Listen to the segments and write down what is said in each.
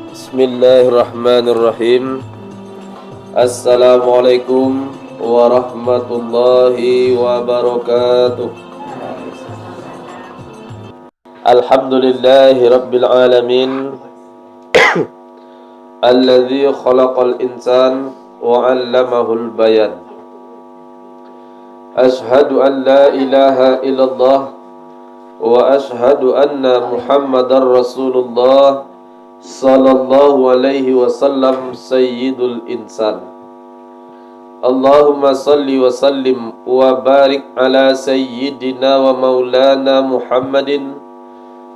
Bismillahirrahmanirrahim. Assalamualaikum warahmatullahi wabarakatuh. Alhamdulillahi rabbil alamin. Alladzi khalaqal insan wa 'allamahul bayan. Ashhadu an la ilaha illallah wa ashhadu anna Muhammadar Rasulullah sallallahu alaihi wasallam sayyidul insan. Allahumma salli wa sallim wa barik ala sayyidina wa maulana Muhammadin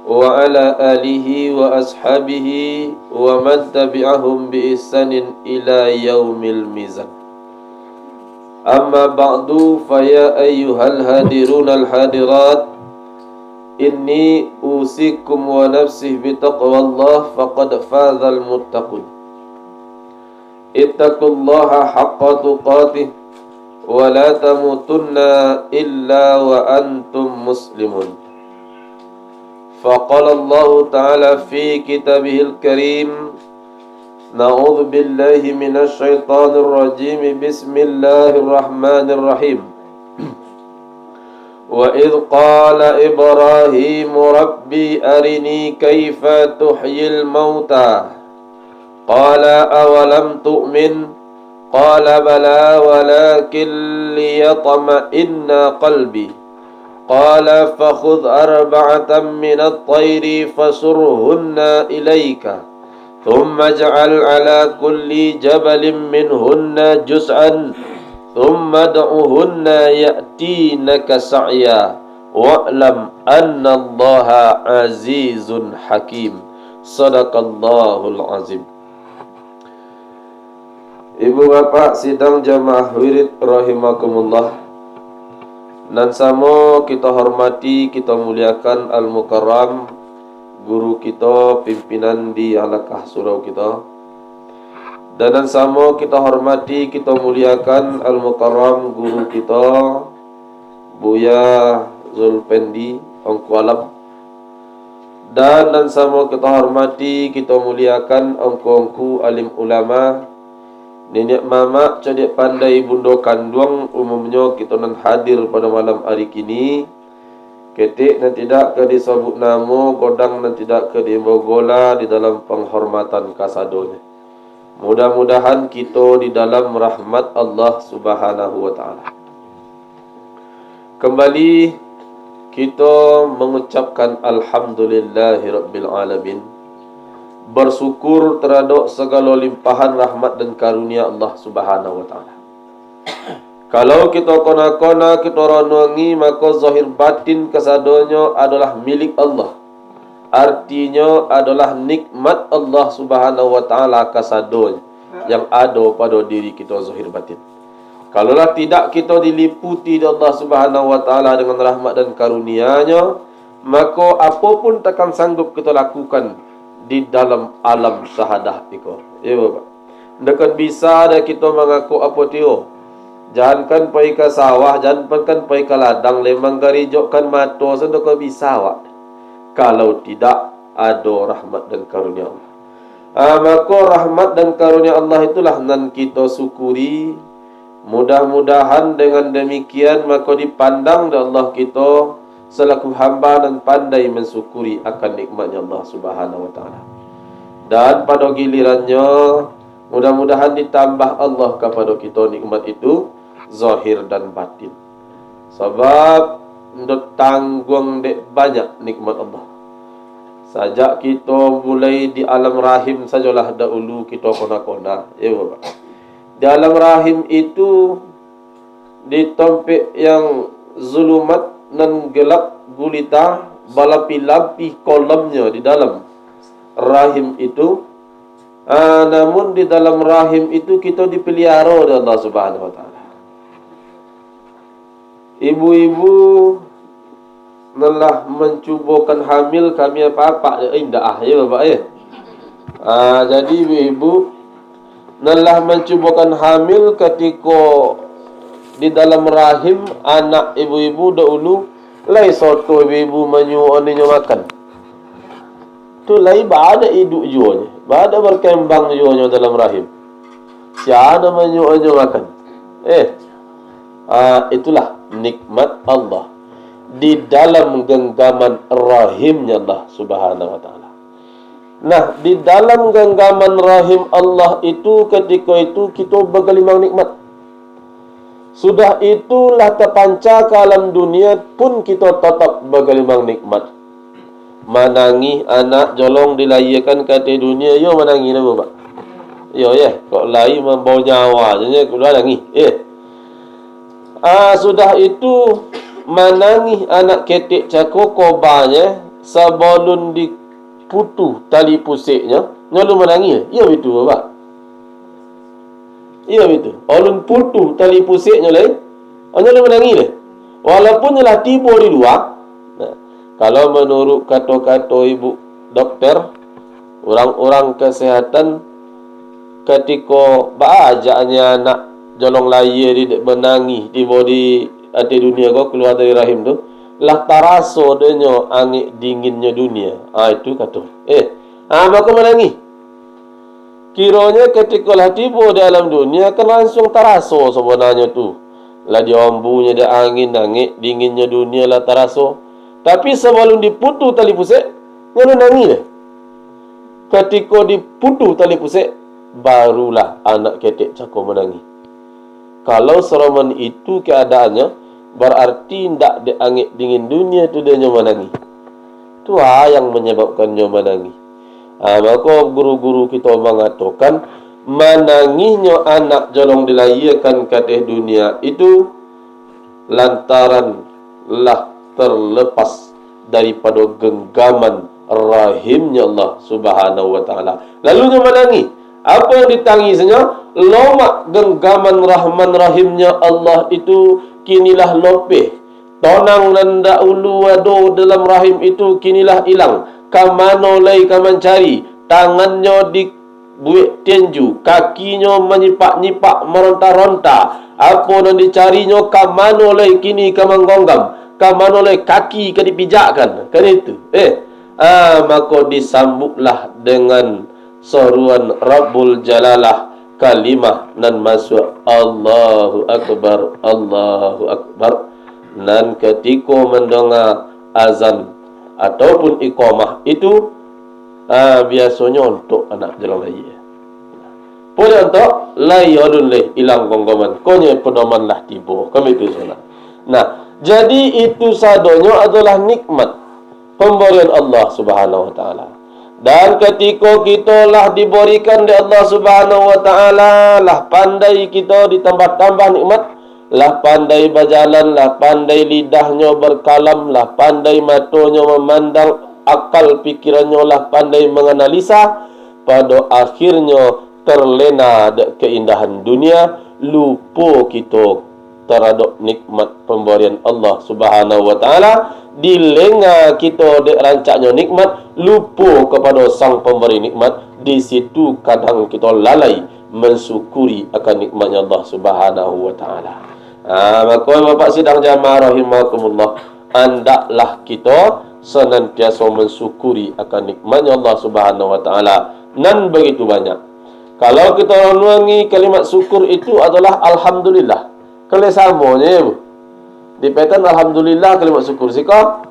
wa ala alihi wa ashabihi wa man tabi'ahum bi ihsanin ila yaumil mizan. Amma ba'du, fa ya ayyuhal hadirun al hadirat, inni usikum wa nafsi bi taqwallah faqad fazal muttaqun. Ittaqullaha haqqa tuqatih wa la tamutunna illa wa antum muslimun. فقال الله تعالى في كتابه الكريم: نعوذ بالله من الشيطان الرجيم بسم الله الرحمن الرحيم. وإذ قال إبراهيم ربي أرني كيف تحيي الموتى قال أولم تؤمن قال بلى ولكن ليطمئن قلبي قال فخذ أربعة من الطير فصرهن إليك ثم اجعل على كل جبل منهن جزءا ثم ادعهن يأتينك سعيا واعلم أن الله عزيز حكيم. صدق Allahul Azim. Ibu bapa sidang jamaah wirid rahimakumullah. Dan sama kita hormati, kita muliakan Al-Mukarram, guru kita, pimpinan di halaqah surau kita. Dan sama kita hormati, kita muliakan Al-Mukarram, guru kita Buya Zulpendi Ongku Alam. Dan sama kita hormati, kita muliakan ongku-ongku alim ulama, nenek mama, cadik pandai, bunda kandung. Umumnya kita nan hadir pada malam hari kini, ketik dan tidak ke disebut nama, godang dan tidak ke diimbogola di dalam penghormatan kasadonya. Mudah-mudahan kita di dalam rahmat Allah Subhanahu wa taala. Kembali kita mengucapkan alhamdulillahirabbil alamin. Bersyukur terhadap segala limpahan rahmat dan karunia Allah Subhanahu wa taala. Kalau kita kona-kona, kita renungi, maka zahir batin kesadanya adalah milik Allah. Artinya adalah nikmat Allah Subhanahu wa taala kesadanya yang ada pada diri kita zahir batin. Kalaulah tidak kita diliputi oleh Allah Subhanahu wa taala dengan rahmat dan karunia-Nya, maka apapun takkan sanggup kita lakukan di dalam alam syahadah itu. Ya Bapak. Dekat bisa ada kita mengaku apa tio. Jangankan pergi ke sawah, jangankan pergi ke ladang, lemang garijokkan mata sedekah bisa awak. Kalau tidak ada rahmat dan karunia Allah. Maka rahmat dan karunia Allah itulah nan kita syukuri. Mudah-mudahan dengan demikian maka dipandang oleh Allah kita selaku hamba dan pandai mensyukuri akan nikmatnya Allah Subhanahu wa taala. Dan pada gilirannya mudah-mudahan ditambah Allah kepada kita nikmat itu zahir dan batin. Sebab ndot tanggung dek banyak nikmat Allah. Sajak kita mulai di alam rahim sajalah dahulu kita kona-kona. Ya Bapak. Di alam rahim itu di tempat yang zulumat nan gelap gulita, balapi-lapi kolamnya di dalam rahim itu. Namun di dalam rahim itu kita dipelihara oleh Allah Subhanahu wa taala. Ibu-ibu telah mencubakan hamil kami apa-apa indah ya Bapak ya. Jadi ibu-ibu telah mencubakan hamil ketika di dalam rahim anak ibu-ibu dahulu lai soto ibu-ibu menyuoninya makan. Tu lain ada hidup juanya. Ada berkembang juanya dalam rahim. Siapa menyuanya makan? Itulah nikmat Allah di dalam genggaman rahimnya Allah Subhanahu wa taala. Nah, di dalam genggaman rahim Allah itu, ketika itu kita bergelimang nikmat. Sudah itulah terpancar ke alam dunia pun kita tetap bergelimang nikmat. Manangi anak jolong dilahirkan ke dunia, yo manangi dah Pak. Yo kok lahir membawa nyawa je keluar nangis. Sudah itu manangi anak ketik cakok kobanya sebelum diputu tali pusiknya, nyolu menangis. Ya betul Pak. Ya betul. Olun putu tali pusiknya lain, nyolu menangis lah. Walaupun telah tiba di luar. Nah, kalau menurut kata-kata ibu dokter, orang-orang kesehatan, ketika bajaknya anak jolong lahir di menangis tiba di hati dunia kau keluar dari rahim tu, lah taraso denyo angin dinginnya dunia. Itu kata. Maka menangis. Kiranya ketika lah tiba di alam dunia kan langsung taraso sebenarnya tu. Lah diombunya dia angin dinginnya dunia lah taraso. Tapi sebelum diputu tali pusik, dia nangis dah. Ketika diputu tali pusik, barulah anak ketek cakap menangis. Kalau seroman itu keadaannya, berarti tidak diangit dingin dunia tu dia menangis. Itu yang menyebabkannya menangis. Maka guru-guru kita mengatakan, menangisnya anak jolong dilahirkan ke dunia itu lantaran lah terlepas daripada genggaman rahimnya Allah Subhanahu wa taala. Lalu dia menangis. Apa yang ditangisnya? Lomak genggaman rahman rahimnya Allah itu kinilah lopeh. Tonang nanda ulu wado dalam rahim itu kinilah hilang. Kamano lay kaman cari. Tangannya dibuat tenju, kakinya menyipak-nyipak meronta-ronta. Apa yang dicarinya kamano lay kini kaman gonggam. Kamano lay kaki ke dipijakkan. Kan itu. Maka disambutlah dengan seruan Rabbul Jalalah kalimah nan masuk Allahu Akbar, Allahu Akbar. Dan ketika mendengar azan ataupun iqamah itu biasanya untuk anak jalan raya. Pada untuk layadun leh ilang gonggoman, konya pedoman lah tiba. Kami itu sana. Nah, jadi itu sadonyo adalah nikmat pemberian Allah Subhanahu wa taala. Dan ketika kita lah diberikan di Allah Subhanahu wa taala, lah pandai kita ditambah-tambah nikmat, lah pandai berjalan, lah pandai lidahnya berkalam, lah pandai matanya memandang, akal pikirannya lah pandai menganalisa, pada akhirnya terlena keindahan dunia, lupa kita terhadap nikmat pemberian Allah Subhanahu wa taala. Dilenga kita dek rancaknya nikmat, lupa kepada sang pemberi nikmat. Di situ kadang kita lalai mensyukuri akan nikmatnya Allah Subhanahu wa taala. Maka Bapak sidang jamaah rahimakumullah, hendaklah kita senantiasa mensyukuri akan nikmatnya Allah Subhanahu wa taala. Nan begitu banyak. Kalau kita renungi kalimat syukur itu adalah alhamdulillah. Kalau samanya ya, Bu. Di petan alhamdulillah kalimat syukur sika.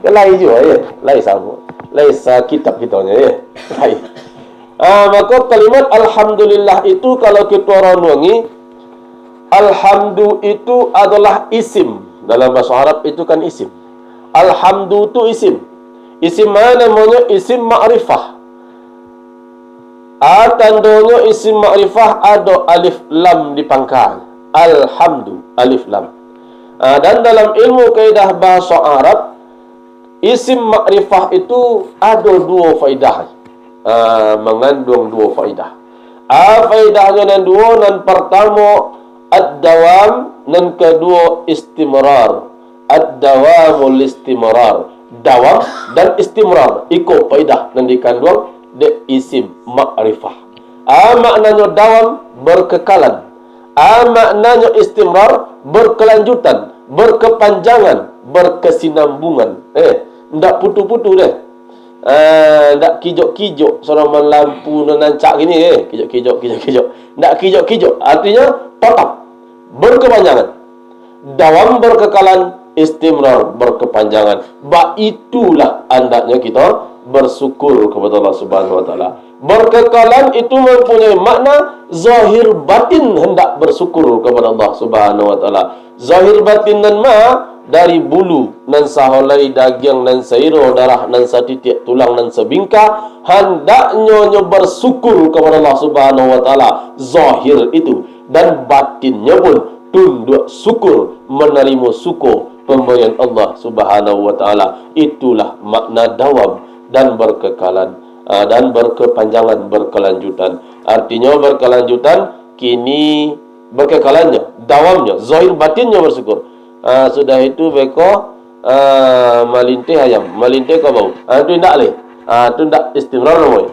Lain juga ya, lain sama. Lain kitab kitanya ya. Lain. Maka kalimat alhamdulillah itu kalau kita renungi, alhamdu itu adalah isim. Dalam bahasa Arab itu kan isim. Alhamdu itu isim. Isim mana namanya? Isim ma'rifah. Tandanya isim ma'rifah ada alif lam di pangkal. Alhamdu, alif lam. Dan dalam ilmu kaidah bahasa Arab, isim ma'rifah itu ada dua faedah. Mengandung dua faedah. Faedahnya dan dua, dan pertama ad-dawam, dan kedua istimrar. Ad-dawamul istimrar. Dawam dan istimrar. Ikut faedah dan dikandung de isim ma'rifah. Maknanya dawam, berkekalan. Maknanya istimrar, berkelanjutan, berkepanjangan, berkesinambungan. Ndak putu-putu deh. Ndak kijok-kijok seorang lampu nancak gini kijok-kijok. Ndak kijok-kijok artinya tetap berkepanjangan, dawam berkekalan, istimrar berkepanjangan. Itulah andaknya kita bersyukur kepada Allah Subhanahu wa taala. Berkekalan itu mempunyai makna zahir batin hendak bersyukur kepada Allah Subhanahu wa taala. Zahir batin nan dari bulu nan saholai daging nan sairo darah nan satitik tulang nan sebingka hendaknya bersyukur kepada Allah Subhanahu wa taala zahir itu, dan batinnya pun tunduk syukur menerima syukur pemberian Allah Subhanahu wa taala. Itulah makna dawam dan berkekalan dan berkepanjangan, berkelanjutan. Artinya berkelanjutan kini berkekalannya, dawamnya, zahir batinnya bersyukur. Sudah itu beko malintih ayam, malintih kau bau. Itu ndak leh. Itu ndak istimrar namanya.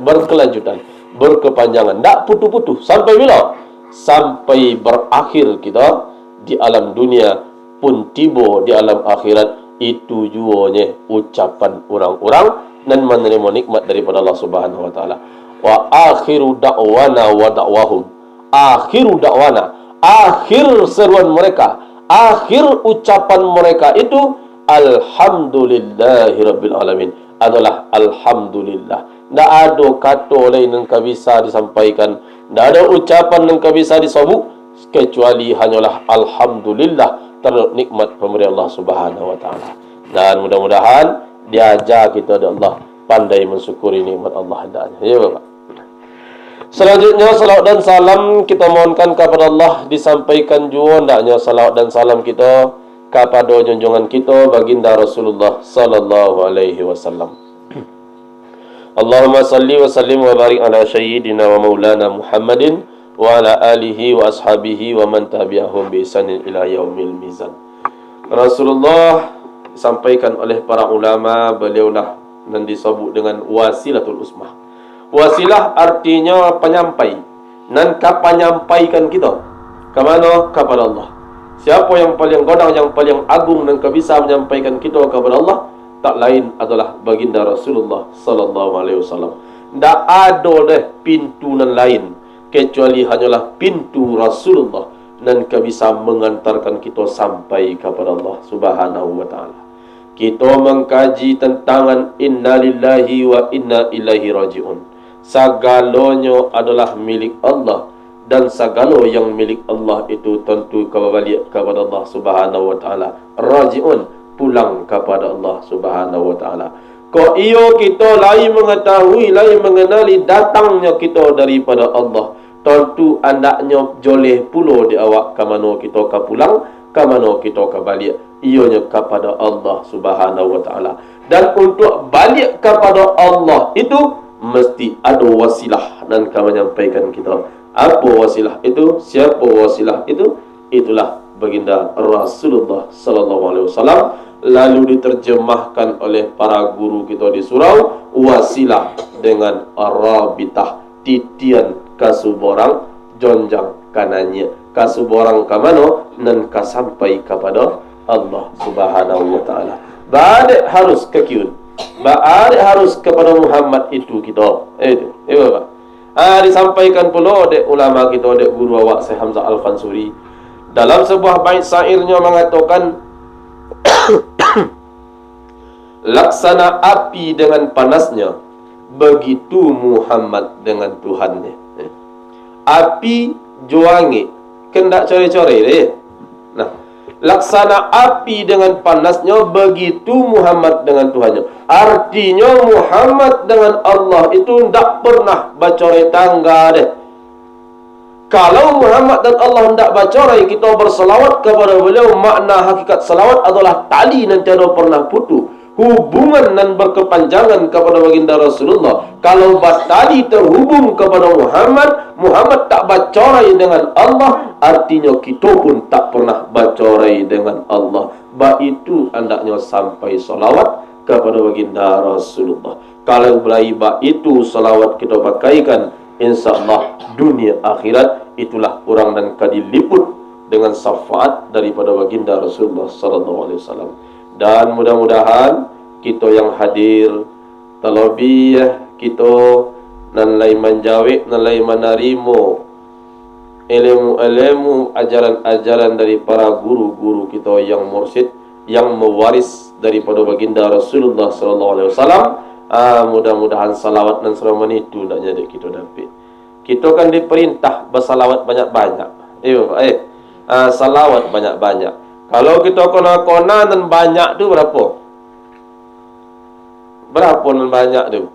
Berkelanjutan, berkepanjangan, ndak putu-putu. Sampai bila? Sampai berakhir kita di alam dunia pun tiba di alam akhirat. Itu juanya ucapan orang-orang dan menerima nikmat daripada Allah Subhanahu wa taala. Wa akhiru da'wana wa da'wahum. Akhiru da'wana, akhir seruan mereka, akhir ucapan mereka itu alhamdulillahirabbil alamin, adalah alhamdulillah. Tak ada kata lain yang bisa disampaikan, tak ada ucapan yang bisa disebut kecuali hanyalah alhamdulillah terhadap nikmat pemberian Allah Subhanahu wa taala. Dan mudah-mudahan diajar kita oleh Allah pandai mensyukuri nikmat Allah hendaknya. Ya Bapak. Selanjutnya salawat dan salam kita mohonkan kepada Allah disampaikan juga hendaknya salawat dan salam kita kepada junjungan kita baginda Rasulullah sallallahu alaihi wasallam. Allahumma salli wa sallim wa barik ala sayyidina wa maulana Muhammadin wa ala alihi wa ashabihi wa man tabi'ahum bi ihsanin ila yaumil mizan. Rasulullah disampaikan oleh para ulama, beliaulah yang disebut dengan wasilatul usmah. Wasilah artinya penyampai. Nan penyampaikan kita ke mana? Kepada Allah. Siapa yang paling godang, yang paling agung dan bisa menyampaikan kita kepada Allah, tak lain adalah baginda Rasulullah sallallahu alaihi wasallam. Tak ada deh pintu nan lain kecuali hanyalah pintu Rasulullah dan bisa mengantarkan kita sampai kepada Allah Subhanahu wa taala. Kita mengkaji tentang innalillahi wa inna ilaihi rajiun. Segalanya adalah milik Allah dan segala yang milik Allah itu tentu kembali kepada Allah Subhanahu wa taala. Rajiun, pulang kepada Allah Subhanahu wa taala. Kau iyo kita lain mengetahui, lain mengenali datangnya kita daripada Allah. Tentu andaknya joleh pulo di awak ke mana kita ke pulang, ke mana kita ke balik. Ianya kepada Allah Subhanahu wa taala. Dan untuk balik kepada Allah itu mesti ada wasilah dan kami menyampaikan kita. Apa wasilah itu? Siapa wasilah itu? Itulah baginda Rasulullah sallallahu alaihi wasallam. Lalu diterjemahkan oleh para guru kita di surau wasilah dengan rabitah, titian kasuborang jonjang kanannya kasuborang kamano nan kasampai kepada Allah Subhanahu wa taala. Balik harus kekiun. Balik harus kepada Muhammad itu kita. Itu. Bapak. Disampaikan pula oleh ulama kita, oleh guru awak Syekh Hamzah Al-Fansuri dalam sebuah bait syairnya mengatakan laksana api dengan panasnya, begitu Muhammad dengan Tuhannya. Api juangi kendak core-core deh. Nah, laksana api dengan panasnya, begitu Muhammad dengan Tuhannya. Artinya Muhammad dengan Allah itu tidak pernah bacorai tangga deh. Kalau Muhammad dan Allah tidak bacorai, kita berselawat kepada beliau, makna hakikat selawat adalah tali yang tiada pernah putus, hubungan dan berkepanjangan kepada baginda Rasulullah. Kalau tali terhubung kepada Muhammad, Muhammad tak bacorai dengan Allah, artinya kita pun tak pernah bacorai dengan Allah. Itu andaknya sampai salawat kepada baginda Rasulullah. Kalau belai itu salawat kita pakaikan, insyaAllah dunia akhirat itulah orang dan kadiliput dengan syafaat daripada baginda Rasulullah sallallahu alaihi wasallam. Dan mudah-mudahan kita yang hadir Talabiyah kita nan lai menjawab, nan lai menerima ilmu-ilmu, ajaran-ajaran dari para guru-guru kita yang mursyid, yang mewaris daripada baginda Rasulullah sallallahu alaihi wasallam. Mudah-mudahan salawat dan salam itu ndaknya dek kita dapat. Kita kan diperintah bersalawat banyak-banyak. Salawat banyak-banyak. Kalau kita kona-kona dan banyak tu berapa? Berapa dan banyak tu?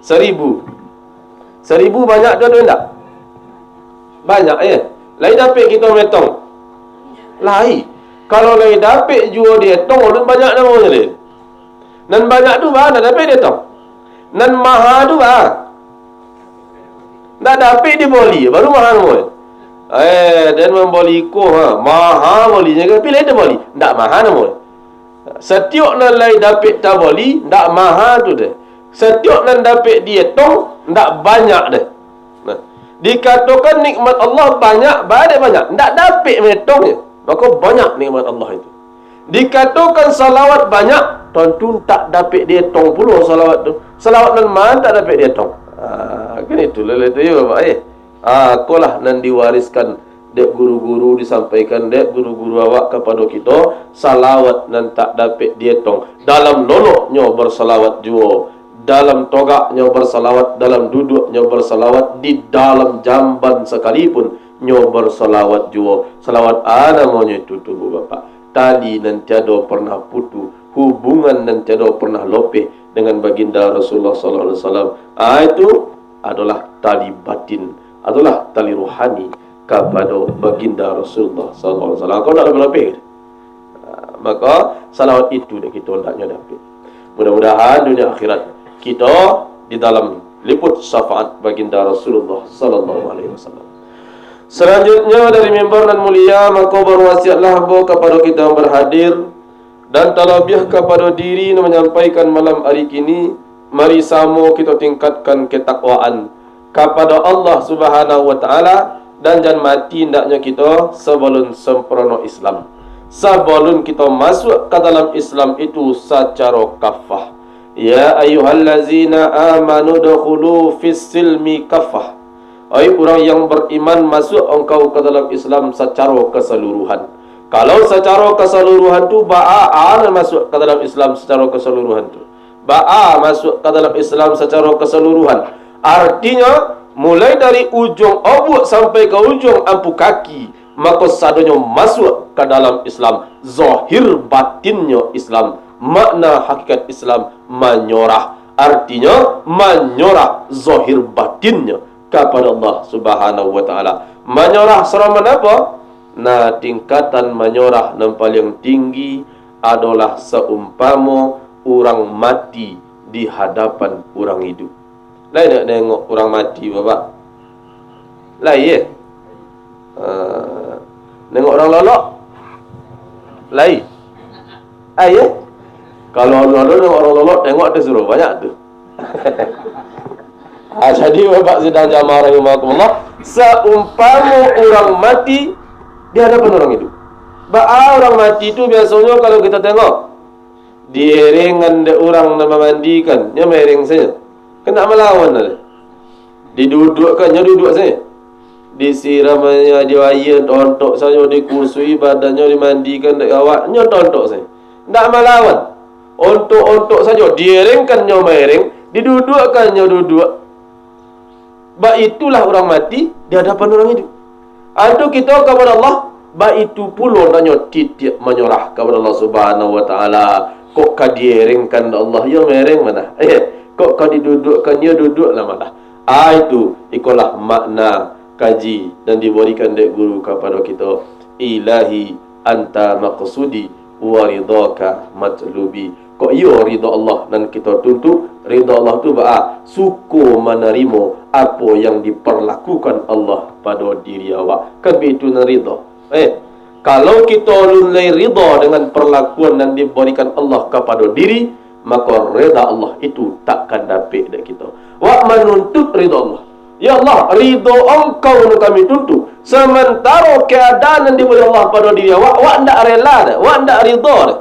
1000. 1000 banyak tu ada tak? Banyak Lain dapat kita metong. Lain. Kalau lain dapat jua dia tong, dan banyak namanya dia. Nan banyak tu mana dapat dia tong? Nan maha tu nak dapat dia boli, baru maha namanya. Dan memboli ko maha bolinya ke pilih dia boli. Tak maha namanya. Setiap nan lain dapat tak boli, tak maha tu dia. Setiap nan dapat dia tong, tak banyak dia. Dikatakan nikmat Allah banyak, banyak. Tak dapat metongnya, maka banyak nikmat Allah itu. Dikatakan salawat banyak, tentu tak dapat dia tong puluh salawat tu. Salawat nan man tak dapat dia tong. Kan itu lele tu ya Bapak. Kolah nan diwariskan dek guru-guru, disampaikan dek guru-guru awak kepada kita, salawat nan tak dapat dia tong. Dalam noloknya bersalawat jua, dalam togaknya bersalawat, dalam duduknya bersalawat, di dalam jamban sekalipun nyo bersalawat jua. Salawat namanya itu tu Bapak. Tali nan tiada pernah putu, hubungan nan tiada pernah lopeh dengan baginda Rasulullah sallallahu alaihi wasallam. Itu adalah tali batin, adalah tali rohani kepada baginda Rasulullah sallallahu alaihi wasallam. Kau nak lebih maka salawat itu dah kita hendaknya dapat. Mudah-mudahan dunia akhirat kita di dalam liput syafaat baginda Rasulullah sallallahu alaihi wasallam. Selanjutnya dari mimbar dan mulia, maka berwasiatlah hamba kepada kita yang berhadir dan talabiah kepada diri menyampaikan malam hari kini. Mari sama kita tingkatkan ketakwaan kepada Allah Subhanahu wa taala dan jangan mati hendaknya kita sebelum sempurna Islam. Sebelum kita masuk ke dalam Islam itu secara kafah. Ya ayyuhallazina amanu dukhulu fis silmi kafah. Hai orang yang beriman, masuk engkau ke dalam Islam secara keseluruhan. Kalau secara keseluruhan tu ba'a masuk ke dalam Islam secara keseluruhan tu. Ba'a masuk ke dalam Islam secara keseluruhan. Artinya mulai dari ujung obuk sampai ke ujung ampu kaki, maka sadanya masuk ke dalam Islam. Zahir batinnya Islam. Makna hakikat Islam menyorah. Artinya menyorah zahir batinnya kepada Allah Subhanahu wa taala. Menyorah selama apa? Nah, tingkatan menyorah yang paling tinggi adalah seumpama orang mati di hadapan orang hidup. Lain nak tengok orang mati Bapak? Lain tengok orang lolok? Lain. Kalau orang lolok tengok dia suruh banyak tu. Jadi Bapak sedang jamaah rahimahumullah, seumpama orang mati di hadapan orang hidup. Orang mati itu biasanya kalau kita tengok dieringan de orang nama mandikan, nya mering saja. Kena melawan ada. Didudukkannya duduk saja. Disiramnya diwaya tontok saja, dikursui badannya, dimandikan dek awaknya tontok saja. Ndak melawan. Ontok saja dieringkannya mering, didudukkannya duduk. Itulah orang mati di hadapan orang hidup. Itu kita kepada Allah, itu pula nanya titik menyerah kepada Allah Subhanahu wa taala. Kok ka dieringkan Allah ya mereng mana? Kok ka didudukkannya duduklah mana? Itu ikulah makna kaji dan diberikan dari guru kepada kita. Ilahi anta maqsudi wa ridhaka matlubi. Kok yo ridha Allah dan kita tuntut ridha Allah tu suku menerima apa yang diperlakukan Allah pada diri awak. Kan itu ridha. Kalau kita lulai ridha dengan perlakuan yang diberikan Allah kepada diri, maka ridha Allah itu takkan dapat dari kita. Wa menuntut ridha Allah. Ya Allah, ridha engkau yang kami tuntut. Sementara keadaan yang diberi Allah pada diri awak, awak tidak rela dah, awak tidak ridha dah.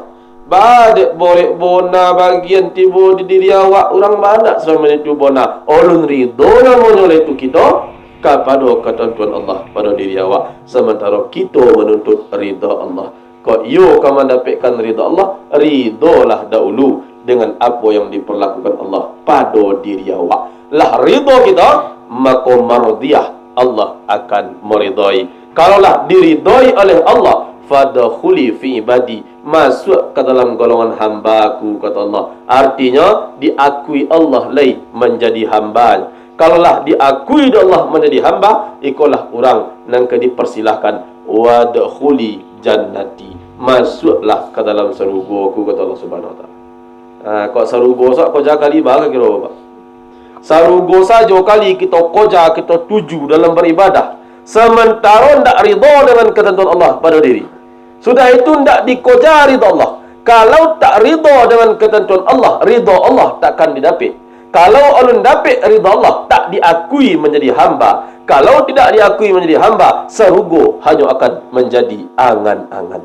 Badek boleh bona bagian tiba di diri awak orang mana selama itu bona. Ulun ridho namanya oleh itu kita kepada ketentuan Allah pada diri awak. Sementara kita menuntut ridha Allah. Kau yo kamu dapatkan ridha Allah, ridholah dahulu dengan apa yang diperlakukan Allah pada diri awak. Lah ridha kita, maka mardiyah Allah akan meridai. Kalaulah diridai oleh Allah, fadkhuli fi ibadi, masuk ke dalam golongan hamba-Ku, kata Allah. Artinya diakui Allah lai menjadi hamba. Kalaulah diakui Allah menjadi hamba, ikulah orang yang dipersilahkan wadkhuli jannati, masuklah ke dalam surga-Ku, kata Allah Subhanahu wa taala. Kok surga sak kau jaga kali bah kira apa? Surga saja kali kita koja kita tuju dalam beribadah. Sementara tidak ridha dengan ketentuan Allah pada diri, sudah itu tidak dikoja ridha Allah. Kalau tak ridha dengan ketentuan Allah, ridha Allah takkan didapat. Kalau ulun dapat ridha Allah, tak diakui menjadi hamba. Kalau tidak diakui menjadi hamba, surga hanya akan menjadi angan-angan.